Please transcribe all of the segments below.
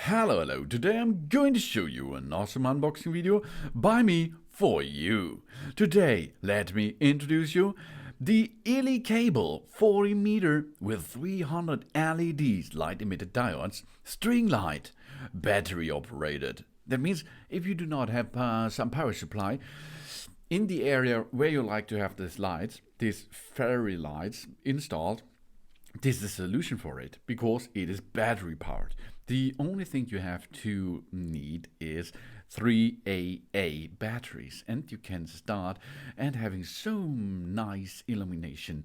Hello, today I'm going to show you an awesome unboxing video by me for you. Today, let me introduce you the ilikable 40 meter with 300 LEDs, light emitted diodes, string light, battery operated. That means if you do not have some power supply in the area where you like to have these fairy lights installed, this is a solution for it because it is battery powered. The only thing you have to need is 3AA batteries, and you can start and having so nice illumination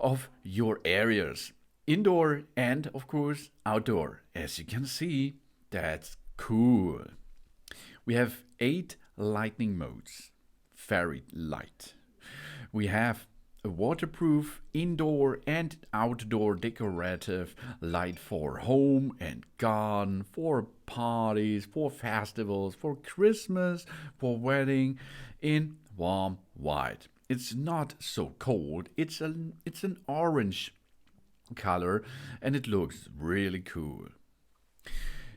of your areas, indoor and of course outdoor. As you can see, that's cool. We have 8 lighting modes. Very light. We have a waterproof indoor and outdoor decorative light for home and garden, for parties, for festivals, for Christmas, for wedding, in warm white. It's not so cold. It's an orange color and it looks really cool.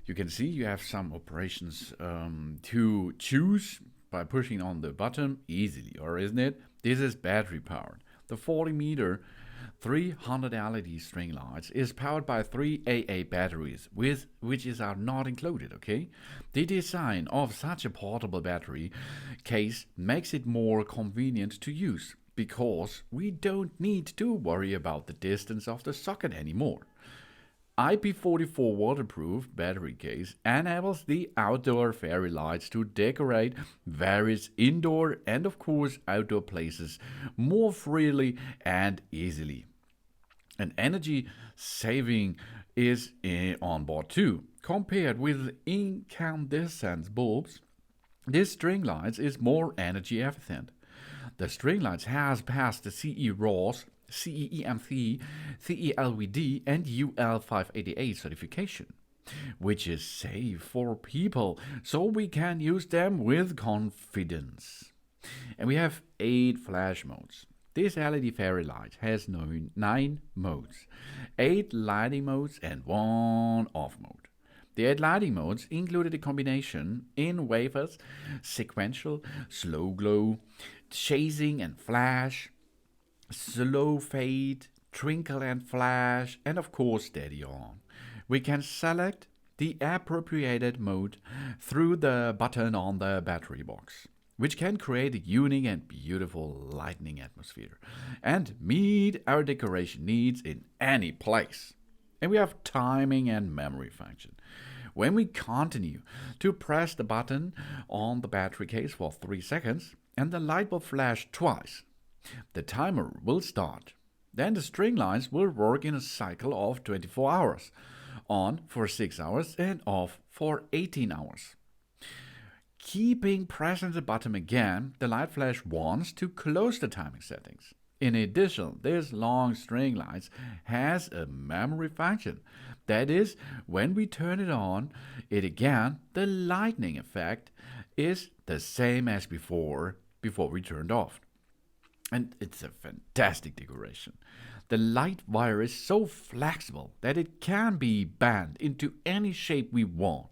You can see you have some operations to choose by pushing on the button easily, or isn't it? This is battery powered. The 40 meter 300 LED string lights is powered by 3 AA batteries, which are not included, okay? The design of such a portable battery case makes it more convenient to use because we don't need to worry about the distance of the socket anymore. IP44 waterproof battery case enables the outdoor fairy lights to decorate various indoor and of course outdoor places more freely and easily. And energy saving is on board too. Compared with incandescent bulbs, this string lights is more energy efficient. The string lights has passed the CE ROHSCE EMCCE-LVD and UL588 certification, which is safe for people, so we can use them with confidence. And we have 8 flash modes. This LED fairy light has 9 modes, 8 lighting modes and 1 off mode. The 8 lighting modes included a combination in wafers, sequential, slow glow, chasing and flash, slow fade, twinkle and flash, and of course steady on. We can select the appropriate mode through the button on the battery box, which can create a unique and beautiful lighting atmosphere and meet our decoration needs in any place. And we have timing and memory function. When we continue to press the button on the battery case for 3 seconds and the light will flash twice, the timer will start. Then the string lights will work in a cycle of 24 hours, on for 6 hours and off for 18 hours. Keeping pressing the button again, the light flash once to close the timing settings. In addition, this long string lights has a memory function. That is, when we turn it on, it again, the lightning effect is the same as before we turned off. And it's a fantastic decoration. The light wire is so flexible that it can be bent into any shape we want.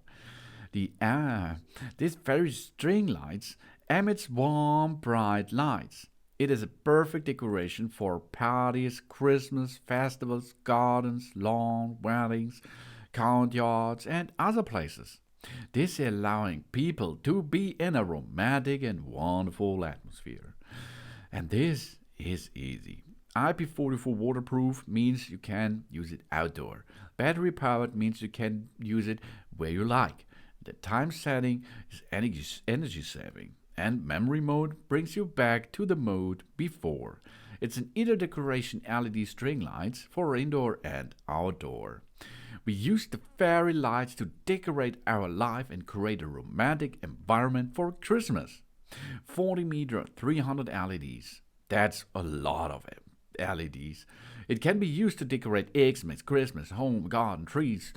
This very string lights emits warm, bright lights. It is a perfect decoration for parties, Christmas, festivals, gardens, lawn, weddings, courtyards, and other places. This allowing people to be in a romantic and wonderful atmosphere. And this is easy. IP44 waterproof means you can use it outdoor. Battery powered means you can use it where you like. The time setting is energy saving. And memory mode brings you back to the mode before. It's an indoor decoration LED string lights for indoor and outdoor. We use the fairy lights to decorate our life and create a romantic environment for Christmas. 40 meter 300 LEDs. That's a lot of LEDs. It can be used to decorate Xmas, Christmas, home, garden, trees,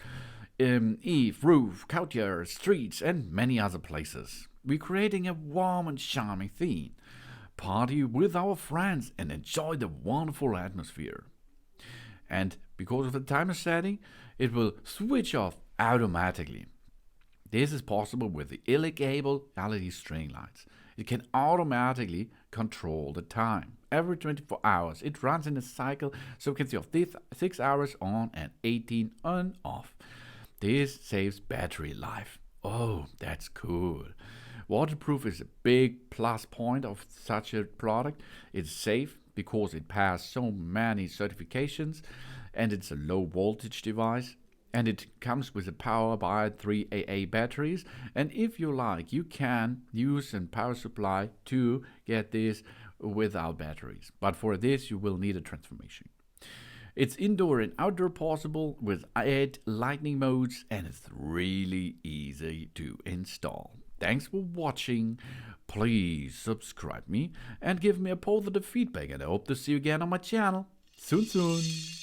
eve, roof, courtyard, streets, and many other places. We're creating a warm and charming theme. Party with our friends and enjoy the wonderful atmosphere. And because of the timer setting, it will switch off automatically. This is possible with the ilikable LED string lights. It can automatically control the time. Every 24 hours, it runs in a cycle, so it can see 6 hours on and 18 on off. This saves battery life. Oh, that's cool. Waterproof is a big plus point of such a product. It's safe because it passed so many certifications, and it's a low voltage device. And it comes with a power by 3 AA batteries. And if you like, you can use a power supply to get this without batteries. But for this, you will need a transformation. It's indoor and outdoor possible with 8 lightning modes, and it's really easy to install. Thanks for watching. Please subscribe me and give me a positive feedback, and I hope to see you again on my channel soon.